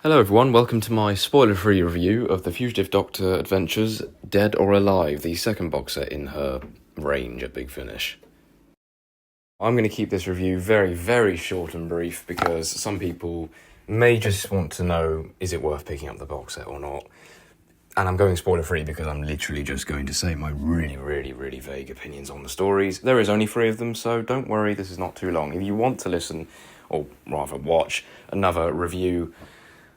Hello everyone, welcome to my spoiler-free review of the Fugitive Doctor Adventures Dead or Alive, the second box set in her range at Big Finish. I'm going to keep this review very, very short and brief because some people may just want to know, is it worth picking up the box set or not? And I'm going spoiler-free because I'm literally just going to say my really, really, really vague opinions on the stories. There is only 3 of them, so don't worry, this is not too long. If you want to listen, or rather watch, another review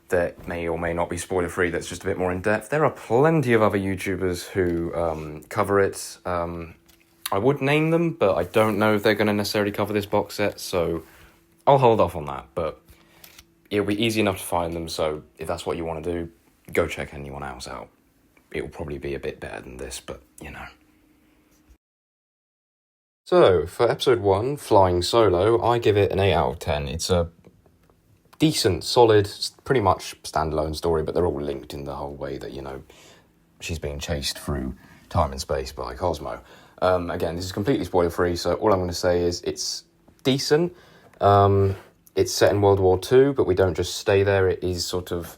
that may or may not be spoiler-free, that's just a bit more in-depth, there are plenty of other YouTubers who cover it. I would name them, but I don't know if they're going to necessarily cover this box set, so I'll hold off on that. But it'll be easy enough to find them, so if that's what you want to do, go check anyone else out. It'll probably be a bit better than this, but, you know. So, for episode 1, Flying Solo, I give it an 8 out of 10. It's a decent, solid, pretty much standalone story, but they're all linked in the whole way that, you know, she's being chased through time and space by Cosmo. Again, this is completely spoiler-free, so all I'm going to say is it's decent. It's set in World War II, but we don't just stay there. It is sort of,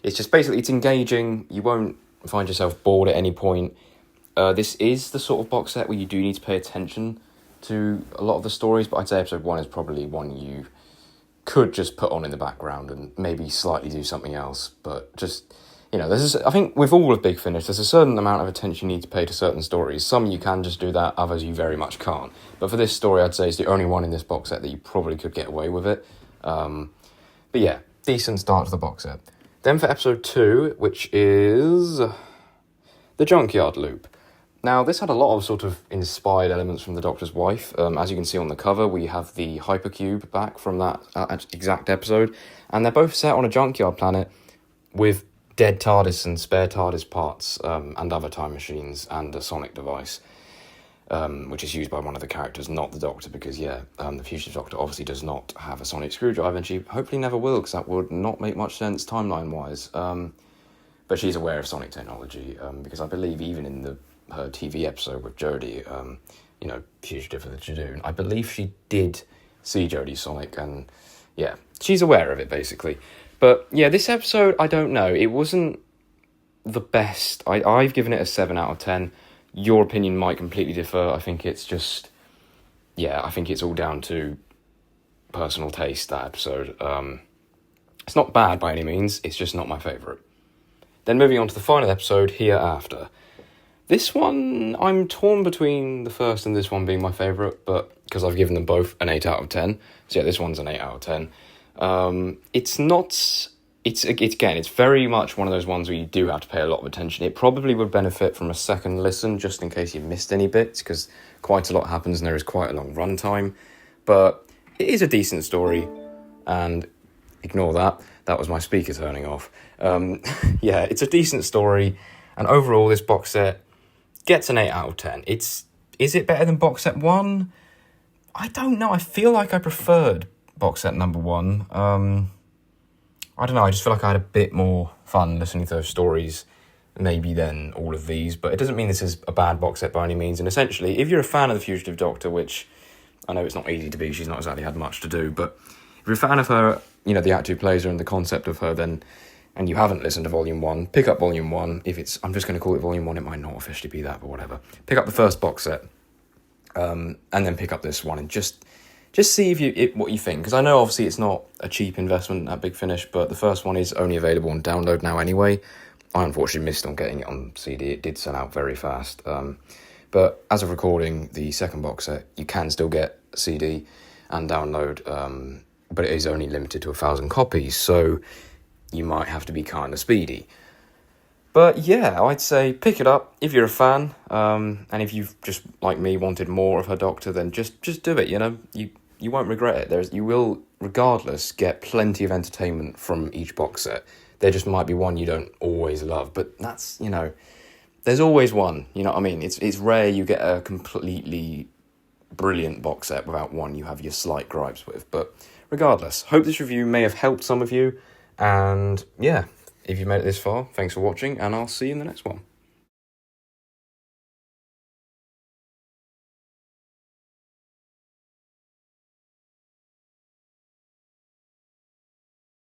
it's just basically, it's engaging. You won't find yourself bored at any point. This is the sort of box set where you do need to pay attention to a lot of the stories, but I'd say episode 1 is probably one you could just put on in the background and maybe slightly do something else, but just, you know, I think with all of Big Finish, there's a certain amount of attention you need to pay to certain stories. Some you can just do that, others you very much can't. But for this story, I'd say it's the only one in this box set that you probably could get away with it. But yeah, decent start to the box set. Then for episode 2, which is the Junkyard Loop. Now, this had a lot of sort of inspired elements from The Doctor's Wife. As you can see on the cover, we have the hypercube back from that exact episode, and they're both set on a junkyard planet with dead TARDIS and spare TARDIS parts, and other time machines, and a sonic device, which is used by one of the characters, not the Doctor, because, the Fugitive Doctor obviously does not have a sonic screwdriver, and she hopefully never will, because that would not make much sense timeline-wise. But she's aware of sonic technology, because I believe even in her TV episode with Jodie, Fugitive of the Jadoon, I believe she did see Jodie's sonic, and yeah, she's aware of it, basically. But yeah, this episode, I don't know, it wasn't the best. I've given it a 7 out of 10. Your opinion might completely differ. I think it's just, I think it's all down to personal taste, that episode. It's not bad by any means, it's just not my favourite. Then moving on to the final episode, Hereafter. This one, I'm torn between the first and this one being my favourite, but because I've given them both an 8 out of 10. So yeah, this one's an 8 out of 10. It's very much one of those ones where you do have to pay a lot of attention. It probably would benefit from a second listen, just in case you missed any bits, because quite a lot happens and there is quite a long runtime. But it is a decent story, and ignore that. That was my speaker turning off. It's a decent story, and overall, this box set gets an 8 out of 10. Is it better than box set 1? I don't know. I feel like I preferred box set number 1. I don't know. I just feel like I had a bit more fun listening to those stories maybe than all of these. But it doesn't mean this is a bad box set by any means. And essentially, if you're a fan of the Fugitive Doctor, which I know it's not easy to be, she's not exactly had much to do, but if you're a fan of her, the act who plays her and the concept of her, then, and you haven't listened to Volume 1, pick up Volume 1. I'm just going to call it Volume 1, it might not officially be that, but whatever. Pick up the first box set, and then pick up this one, and just see what you think. Because I know, obviously, it's not a cheap investment at Big Finish, but the first one is only available on download now anyway. I unfortunately missed on getting it on CD. It did sell out very fast. But as of recording, the second box set, you can still get CD and download, but it is only limited to 1,000 copies, so you might have to be kind of speedy. But yeah, I'd say pick it up if you're a fan, and if you've just, like me, wanted more of her Doctor, then just do it, You won't regret it. You will, regardless, get plenty of entertainment from each box set. There just might be one you don't always love, but that's, there's always one, you know what I mean? It's rare you get a completely brilliant box set without one you have your slight gripes with. But regardless, hope this review may have helped some of you, and yeah, if you've made it this far, thanks for watching, and I'll see you in the next one.